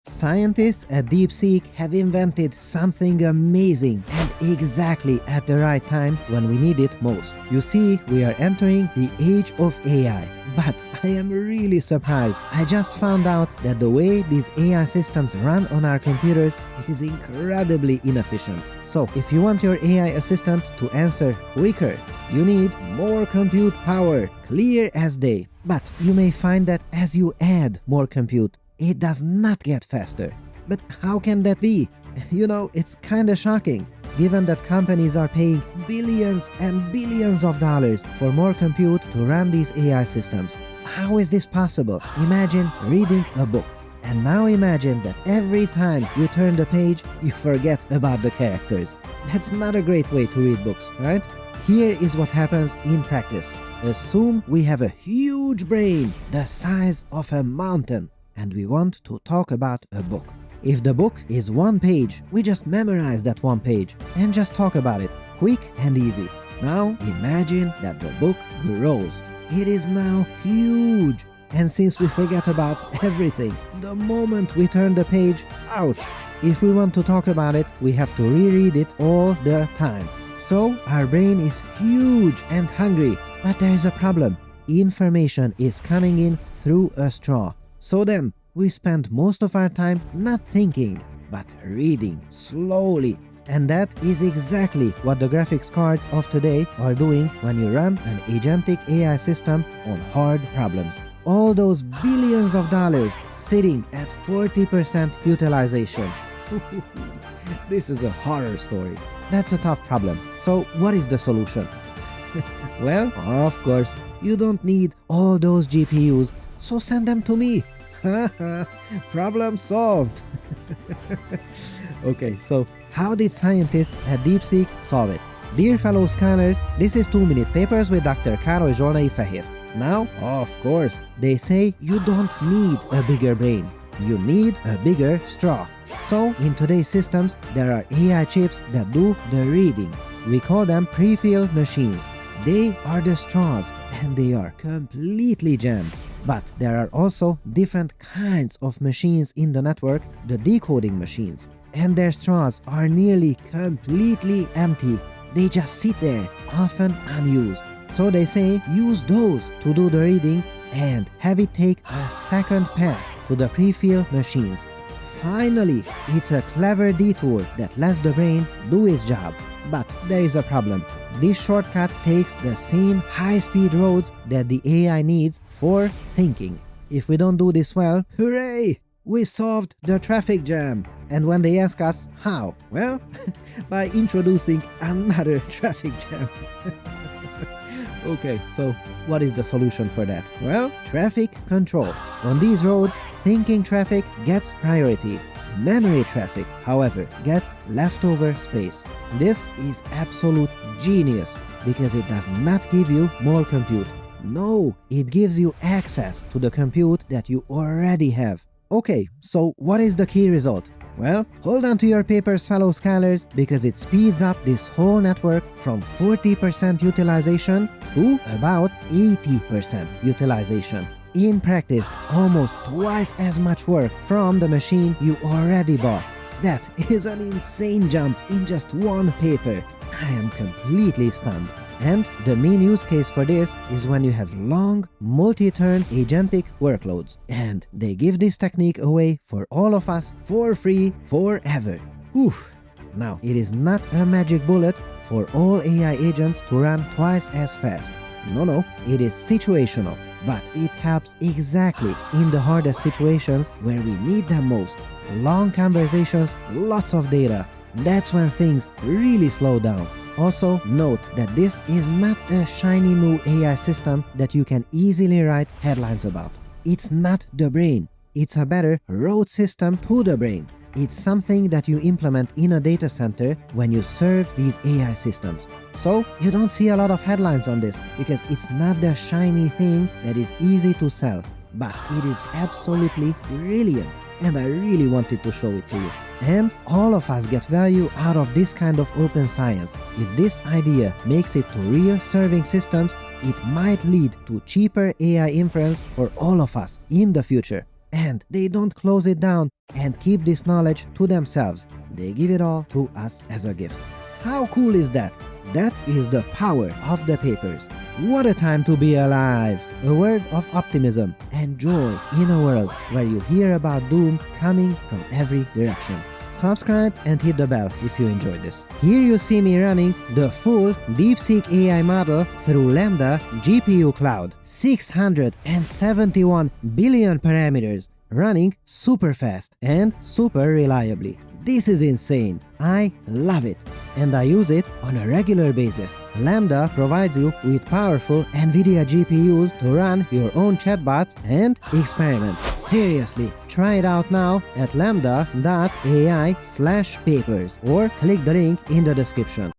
Scientists at DeepSeek have invented something amazing and exactly at the right time when we need it most. You see, we are entering the age of AI. But I am really surprised. I just found out that the way these AI systems run on our computers is incredibly inefficient. So, if you want your AI assistant to answer quicker, you need more compute power, clear as day. But you may find that as you add more compute, it does not get faster. But how can that be? You know, it's kinda shocking, given that companies are paying billions and billions of dollars for more compute to run these AI systems. How is this possible? Imagine reading a book. And now imagine that every time you turn the page, you forget about the characters. That's not a great way to read books, right? Here is what happens in practice. Assume we have a huge brain, the size of a mountain, and we want to talk about a book. If the book is one page, we just memorize that one page and just talk about it, quick and easy. Now imagine that the book grows. It is now huge. And since we forget about everything, the moment we turn the page, ouch! If we want to talk about it, we have to reread it all the time. So our brain is huge and hungry, but there is a problem. Information is coming in through a straw. So then, we spend most of our time not thinking, but reading slowly. And that is exactly what the graphics cards of today are doing when you run an agentic AI system on hard problems. All those billions of dollars sitting at 40% utilization. This is a horror story. That's a tough problem. So what is the solution? Well, of course, you don't need all those GPUs, so send them to me. Problem solved. Okay, so how did scientists at DeepSeek solve it? Dear fellow scholars, this is 2-minute papers with Dr. Károly Zsolnai Fehér. Now, of course, they say you don't need a bigger brain. You need a bigger straw. So, in today's systems, there are AI chips that do the reading. We call them pre-filled machines. They are the straws, and they are completely jammed. But there are also different kinds of machines in the network, the decoding machines. And their straws are nearly completely empty. They just sit there, often unused. So they say use those to do the reading and have it take a second path to the pre-filled machines. Finally, it's a clever detour that lets the brain do its job. But there is a problem. This shortcut takes the same high-speed roads that the AI needs for thinking. If we don't do this well, hooray! We solved the traffic jam. And when they ask us how, well, by introducing another traffic jam. Okay, so what is the solution for that? Well, traffic control. On these roads, thinking traffic gets priority. Memory traffic, however, gets leftover space. This is absolute genius because it does not give you more compute. No, it gives you access to the compute that you already have. Okay, so what is the key result? Well, hold on to your papers, fellow scholars, because it speeds up this whole network from 40% utilization to about 80% utilization. In practice, almost twice as much work from the machine you already bought. That is an insane jump in just one paper. I am completely stunned. And the main use case for this is when you have long, multi-turn agentic workloads. And they give this technique away for all of us for free forever. Whew. Now, it is not a magic bullet for all AI agents to run twice as fast. No, it is situational. But it helps exactly in the hardest situations where we need them most. Long conversations, lots of data. That's when things really slow down. Also, note that this is not a shiny new AI system that you can easily write headlines about. It's not the brain. It's a better road system to the brain. It's something that you implement in a data center when you serve these AI systems. So, you don't see a lot of headlines on this because it's not the shiny thing that is easy to sell. But it is absolutely brilliant. And I really wanted to show it to you. And all of us get value out of this kind of open science. If this idea makes it to real serving systems, it might lead to cheaper AI inference for all of us in the future. And they don't close it down and keep this knowledge to themselves. They give it all to us as a gift. How cool is that? That is the power of the papers. What a time to be alive! A word of optimism and joy in a world where you hear about doom coming from every direction. Subscribe and hit the bell if you enjoyed this. Here you see me running the full DeepSeek AI model through Lambda GPU Cloud. 671 billion parameters, running super fast and super reliably. This is insane. I love it. And I use it on a regular basis. Lambda provides you with powerful NVIDIA GPUs to run your own chatbots and experiments. Seriously, try it out now at lambda.ai/papers or click the link in the description.